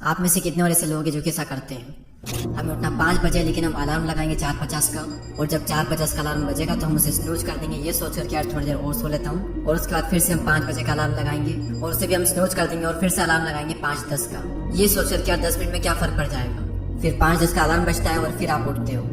आप में से कितने और ऐसे लोग हैं जो कि ऐसा करते हैं? हमें उठना 5 बजे, लेकिन हम अलार्म लगाएंगे 4:50 का, और जब 4:50 का अलार्म बजेगा तो हम उसे स्नूज कर देंगे ये सोचकर कि यार थोड़ी देर और सो लेता हूँ, और उसके बाद फिर से हम 5 बजे का अलार्म लगाएंगे और उसे भी हम स्नूज कर देंगे और फिर से अलार्म लगाएंगे 5:10 का, ये सोचकर कि यार 10 मिनट में क्या फर्क पड़ जाएगा। फिर 5:10 का अलार्म बजता है और फिर आप उठते हो।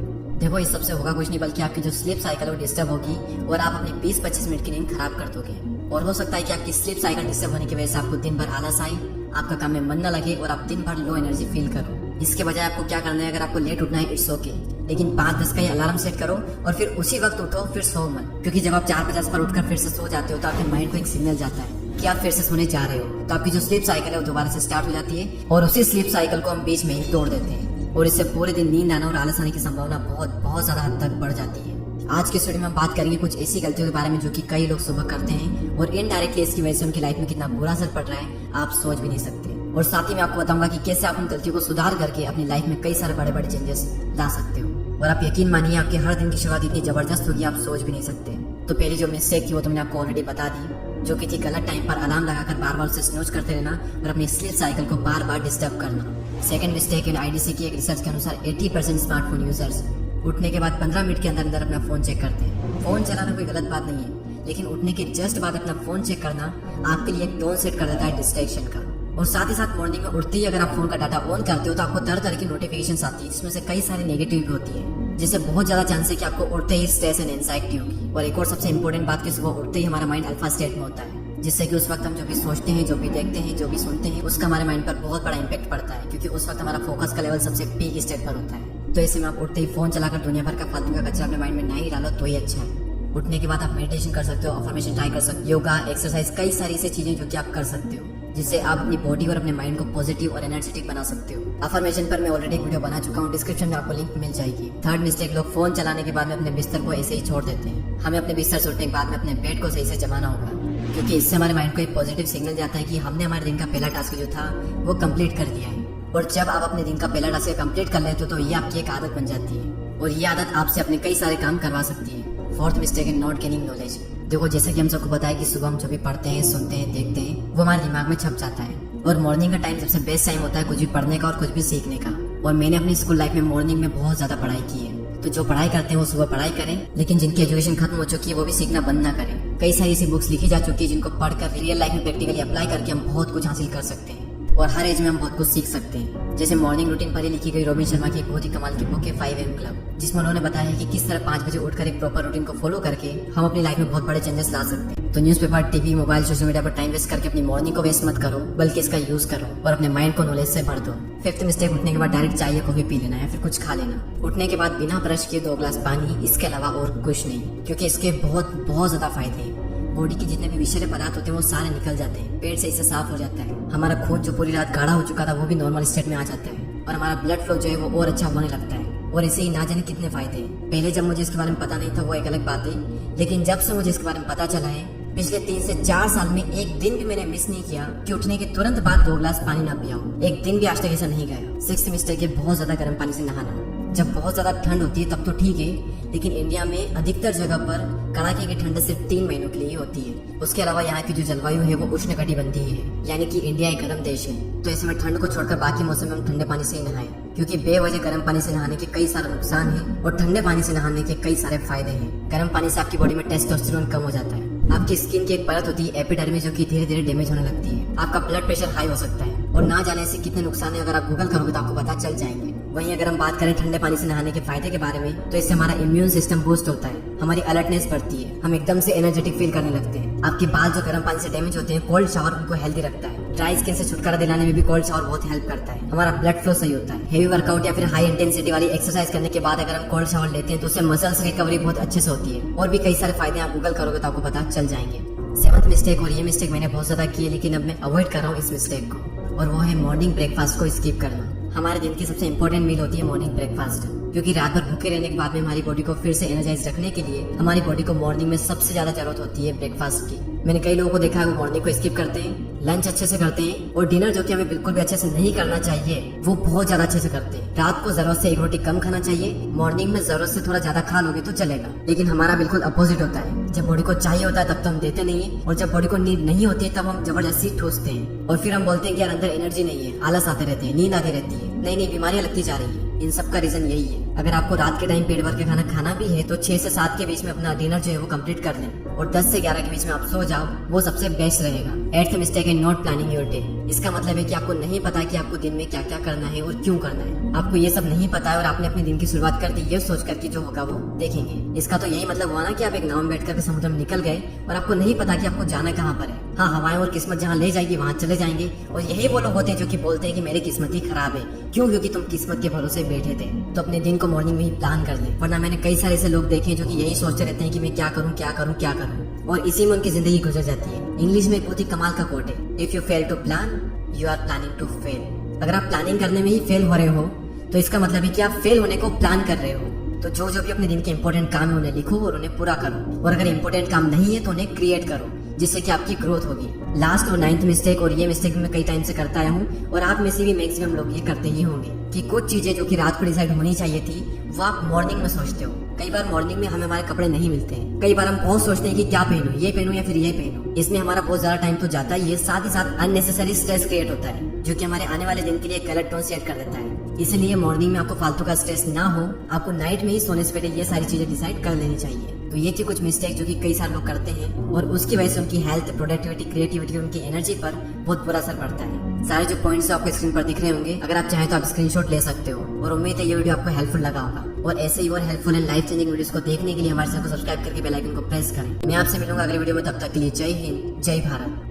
देखो, इस सबसे होगा कुछ नहीं, बल्कि आपकी जो स्लीप साइकिल है वो डिस्टर्ब होगी और आप अपनी 20-25 मिनट की नींद खराब कर दोगे। और हो सकता है कि आपकी स्लीप साइकिल डिस्टर्ब होने की वजह से आपको दिन भर आलस आए, आपका काम में मन न लगे और आप दिन भर लो एनर्जी फील करो। इसके बजाय आपको क्या करना है, अगर आपको लेट उठना है इट्स ओके, लेकिन 5:10 का ही अलार्म सेट करो और फिर उसी वक्त उठो, फिर सो मत। क्योंकि जब आप 4:50 पर उठकर फिर से सो जाते हो तो आपके माइंड को एक सिग्नल जाता है कि आप फिर से सोने जा रहे हो, तो आपकी जो स्लीप साइकिल है वो दोबारा से स्टार्ट हो जाती है और उसी स्लीप साइकिल को हम बीच में ही तोड़ देते हैं और इससे पूरे दिन नींद आना और आलस आने की संभावना बहुत ज्यादा हद तक बढ़ जाती है। आज के स्टूडियो में हम बात करेंगे कुछ ऐसी गलतियों के बारे में जो कि कई लोग सुबह करते हैं और इनडायरेक्टली इसकी वजह से उनकी लाइफ में कितना बुरा असर पड़ रहा है आप सोच भी नहीं सकते। और साथ ही मैं आपको बताऊंगा कि कैसे आप उन गलतियों को सुधार करके अपनी लाइफ में कई सारे बड़े बड़े चेंजेस ला सकते हो। और आप यकीन मानिए, आपके हर दिन की शुरुआत इतनी जबरदस्त होगी आप सोच भी नहीं सकते। तो पहली जो मिस्टेक थी वो तो मैंने आपको ऑलरेडी बता दी, जो कि थी गलत टाइम पर अलार्म लगाकर बार बार उसे स्नूज करते रहना और अपनी स्लीप साइकिल को बार बार डिस्टर्ब करना। सेकंड मिस्टेक इन आईडीसी की एक रिसर्च के अनुसार 80% स्मार्टफोन यूजर्स उठने के बाद 15 मिनट के अंदर अंदर अपना फोन चेक करते हैं। फोन चलाना कोई गलत बात नहीं है, लेकिन उठने के जस्ट बाद अपना फोन चेक करना आपके लिए एक टोन सेट कर देता है डिस्ट्रैक्शन का। और साथ ही साथ मॉर्निंग में उठते ही अगर आप फोन का डाटा ऑन करते हो तो आपको तरह तरह की नोटिफिकेशंस आती है, जिसमें से कई सारी नेगेटिव भी होती है, जिससे बहुत ज्यादा चांस है कि आपको उठते ही स्ट्रेस एंड एंजाइटी होगी। और एक और सबसे इंपॉर्टेंट बात कि सुबह उठते ही हमारा माइंड अल्फा स्टेट में होता है, जिससे कि उस वक्त हम जो भी सोचते हैं, जो भी देखते हैं, जो भी सुनते हैं, उसका हमारे माइंड पर बहुत बड़ा इम्पैक्ट पड़ता है, क्योंकि उस वक्त हमारा फोकस का लेवल सबसे पीक स्टेट पर होता है। तो ऐसे में आप उठते ही फोन चलाकर दुनिया भर का फालतू का कचरा अपने माइंड में नहीं डालो तो ही अच्छा है। उठने के बाद आप मेडिटेशन कर सकते हो, अफर्मेशन ट्राई कर सकते हो, योगा, एक्सरसाइज, कई सारी ऐसी चीजें जो कि आप कर सकते हो, जिससे आप अपनी बॉडी और अपने माइंड को पॉजिटिव और एनर्जेटिक बना सकते हो। अफर्मेशन पर मैं ऑलरेडी एक वीडियो बना चुका हूँ, डिस्क्रिप्शन में आपको लिंक मिल जाएगी। थर्ड मिस्टेक, लोग फोन चलाने के बाद में अपने बिस्तर को ऐसे ही छोड़ देते हैं। हमें अपने बिस्तर से उठने के बाद में अपने बेड को सही से जमाना होगा, क्योंकि इससे हमारे माइंड को एक पॉजिटिव सिग्नल जाता है कि हमने हमारे दिन का पहला टास्क जो था वो कंप्लीट कर दिया है। और जब आप अपने दिन का पहला टास्क कंप्लीट कर लेते हो तो ये आपकी एक आदत बन जाती है और ये आदत आपसे अपने कई सारे काम करवा सकती है। फोर्थ मिस्टेक है नॉट गेनिंग नॉलेज। देखो, जैसे कि हम सबको पता है कि सुबह हम जो भी पढ़ते हैं, सुनते हैं, देखते हैं, वो हमारे दिमाग में छप जाता है। और मॉर्निंग का टाइम सबसे बेस्ट टाइम होता है कुछ भी पढ़ने का और कुछ भी सीखने का। और मैंने अपनी स्कूल लाइफ में मॉर्निंग में बहुत ज्यादा पढ़ाई की है। तो जो पढ़ाई करते हैं वो सुबह पढ़ाई करें, लेकिन जिनकी एजुकेशन खत्म हो चुकी है वो भी सीखना बंद ना करें। कई सारी ऐसी बुक्स लिखी जा चुकी है जिनको पढ़कर रियल लाइफ में प्रैक्टिकली अप्लाई करके हम बहुत कुछ हासिल कर सकते हैं और हर एज में हम बहुत कुछ सीख सकते हैं। जैसे मॉर्निंग रूटीन पर ही लिखी गई रोबिन शर्मा की एक बहुत ही कमाल की बुक है 5 AM क्लब, जिसमें उन्होंने बताया है कि किस तरह 5 बजे उठकर एक प्रॉपर रूटीन को फॉलो करके हम अपनी लाइफ में बहुत बड़े चेंजेस ला सकते हैं। तो newspaper, TV, mobile, social media पर टाइम वेस्ट करके अपनी मॉर्निंग को वेस्ट मत करो, बल्कि इसका यूज करो और अपने माइंड को नॉलेज से भर दो। फिफ्थ मिस्टेक, उठने के बाद डायरेक्ट चाय या कॉफी पी लेना या फिर कुछ खा लेना। उठने के बाद बिना ब्रश किए 2 ग्लास पानी, इसके अलावा और कुछ नहीं, क्योंकि इसके बहुत ज्यादा फायदे हैं। बॉडी के जितने भी विषैले पदार्थ होते हैं वो सारे निकल जाते हैं, पेट से इससे साफ हो जाता है। हमारा खून जो पूरी रात गाढ़ा हो चुका था वो भी नॉर्मल स्टेट में आ जाता है और हमारा ब्लड फ्लो जो है वो और अच्छा होने लगता है। और इसे ही ना जाने कितने फायदे हैं। पहले जब मुझे इसके बारे में पता नहीं था वो एक अलग बात है, लेकिन जब से मुझे इसके बारे में पता चला है, पिछले 3 से 4 साल में एक दिन भी मैंने मिस नहीं किया कि उठने के तुरंत बाद 2 ग्लास पानी ना पिया हूँ। एक दिन भी आज तक ऐसा नहीं गया। सिक्स्थ मिस्टेक है बहुत ज्यादा गर्म पानी से नहाना। जब बहुत ज्यादा ठंड होती है तब तो ठीक है, लेकिन इंडिया में अधिकतर जगह पर कड़ाके की ठंड सिर्फ 3 महीनों के लिए ही होती है। उसके अलावा यहाँ की जो जलवायु है वो उष्णकटिबंधीय है, यानी कि इंडिया एक गर्म देश है। तो ऐसे में ठंड को छोड़कर बाकी मौसम में हम ठंडे पानी से ही नहाएं, क्योंकि बेवजह गर्म पानी से नहाने के कई सारे नुकसान हैं और ठंडे पानी से नहाने के कई सारे फायदे हैं। गर्म पानी से आपकी बॉडी में टेस्टोस्टेरोन कम हो जाता है। आपकी स्किन की एक परत होती है एपिडर्मिस, जो कि धीरे धीरे डैमेज होने लगती है। आपका ब्लड प्रेशर हाई हो सकता है और ना जाने से कितने नुकसान है अगर आप गूगल करोगे तो आपको पता चल जाएंगे। वहीं अगर हम बात करें ठंडे पानी से नहाने के फायदे के बारे में, तो इससे हमारा इम्यून सिस्टम बूस्ट होता है, हमारी अलर्टनेस बढ़ती है, हम एकदम से एनर्जेटिक फील करने लगते हैं। आपके बाल जो गर्म पानी से डैमेज होते हैं, कोल्ड शावर उनको हेल्दी रखता है। ड्राई स्किन से छुटकारा दिलाने में भी कोल्ड शावर बहुत हेल्प करता है। हमारा ब्लड फ्लो सही होता है। हेवी वर्कआउट या फिर हाई इंटेंसिटी वाली एक्सरसाइज करने के बाद अगर हम कोल्ड शावर लेते हैं तो उससे मसल्स रिकवरी बहुत अच्छे से होती है। और भी कई सारे फायदे आप गूगल करोगे तो आपको पता चल जाएंगे। 7th मिस्टेक, और ये मिस्टेक मैंने बहुत ज्यादा की है लेकिन अब मैं अवॉइड कर रहा हूँ इस मिस्टेक को, और वो है मॉर्निंग ब्रेकफास्ट को स्किप करना। हमारे दिन की सबसे इंपॉर्टेंट मील होती है मॉर्निंग ब्रेकफास्ट, क्योंकि रात भर भूखे रहने के बाद में हमारी बॉडी को फिर से एनर्जाइज रखने के लिए हमारी बॉडी को मॉर्निंग में सबसे ज्यादा जरूरत होती है ब्रेकफास्ट की। मैंने कई लोगों को देखा है वो मॉर्निंग को स्किप करते हैं, लंच अच्छे से करते हैं और डिनर जो कि हमें बिल्कुल भी अच्छे से नहीं करना चाहिए वो बहुत ज्यादा अच्छे से करते हैं। रात को जरूरत से 1 रोटी कम खाना चाहिए, मॉर्निंग में जरूरत से थोड़ा ज्यादा खा लोगे तो चलेगा। लेकिन हमारा बिल्कुल अपोजिट होता है, जब बॉडी को चाहिए होता है तब तो हम देते नहीं है और जब बॉडी को नींद नहीं होती है तब हम जबरदस्ती ठूसते हैं और फिर हम बोलते हैं कि यार अंदर एनर्जी नहीं है, आलस आते रहते हैं, नींद आती रहती है, नहीं बीमारियां लगती जा रही है। इन सब का रीजन यही है। अगर आपको रात के टाइम पेट भर के खाना खाना भी है तो 6 से 7 के बीच में अपना डिनर जो है वो कंप्लीट कर लें और 10 से 11 के बीच में आप सो जाओ, वो सबसे बेस्ट रहेगा। 8th मिस्टेक है नॉट प्लानिंग योर डे। इसका मतलब है कि आपको नहीं पता कि आपको दिन में क्या क्या करना है और क्यों करना है। आपको ये सब नहीं पता है और आपने अपने दिन की शुरुआत कर दी ये सोच कर कि जो होगा वो देखेंगे। इसका तो यही मतलब हुआ ना कि आप एक नाव में बैठ कर समुद्र में निकल गए और आपको नहीं पता कि आपको जाना कहाँ पर है। हाँ, हवाएं और किस्मत जहाँ ले जाएगी वहाँ चले जाएंगे और यही वो लोग होते हैं जो कि बोलते हैं कि मेरी किस्मत ही खराब है। क्यों? क्योंकि तुम किस्मत के भरोसे बैठे थे। तो अपने दिन को मॉर्निंग में ही प्लान कर ले, वरना मैंने कई सारे ऐसे लोग देखे जो कि यही सोचते रहते हैं कि मैं क्या करूँ और इसी में उनकी जिंदगी गुजर जाती है। इंग्लिश में एक बहुत ही कमाल का कोट है, if you fail to plan you are planning to fail. अगर आप प्लानिंग करने में ही फेल हो रहे हो तो इसका मतलब है कि आप फेल होने को प्लान कर रहे हो। तो जो भी अपने दिन के इंपॉर्टेंट काम है उन्हें लिखो और उन्हें पूरा करो, और अगर इंपॉर्टेंट काम नहीं है तो उन्हें क्रिएट करो, जिससे कि आपकी ग्रोथ होगी। लास्ट और 9th मिस्टेक, और ये मिस्टेक मैं कई टाइम से करता आया हूँ और आप में से भी मैक्सिमम लोग ये करते ही होंगे, कि कुछ चीजें जो कि रात को डिसाइड होनी चाहिए थी वो आप मॉर्निंग में सोचते हो। कई बार मॉर्निंग में हमें हमारे कपड़े नहीं मिलते हैं, कई बार हम बहुत सोचते हैं कि क्या पहनूं, ये पहनूं या फिर ये पहनूं। इसमें हमारा बहुत ज्यादा टाइम तो जाता ही है, साथ ही साथ अननेसेसरी स्ट्रेस क्रिएट होता है जो कि हमारे आने वाले दिन के लिए गलत टोन सेट कर देता है। इसलिए मॉर्निंग में आपको फालतू का स्ट्रेस ना हो, आपको नाइट में ही सोने से पहले ये सारी चीजें डिसाइड कर लेनी चाहिए। तो ये थी कुछ मिस्टेक जो कि कई सारे लोग करते हैं और उसकी वजह से उनकी हेल्थ, प्रोडक्टिविटी, क्रिएटिविटी, उनकी एनर्जी पर बहुत बुरा असर पड़ता है। सारे जो पॉइंट्स आपको स्क्रीन पर दिख रहे होंगे, अगर आप चाहें तो आप स्क्रीनशॉट ले सकते हो और उम्मीद है ये वीडियो आपको हेल्पफुल लगा होगा। और ऐसे ही और helpful and life changing videos को देखने के लिए हमारे चैनल को सब्सक्राइब करके बेल आइकन को प्रेस करें। मैं आपसे मिलूंगा अगले वीडियो में, तब तक के लिए जय हिंद, जय भारत।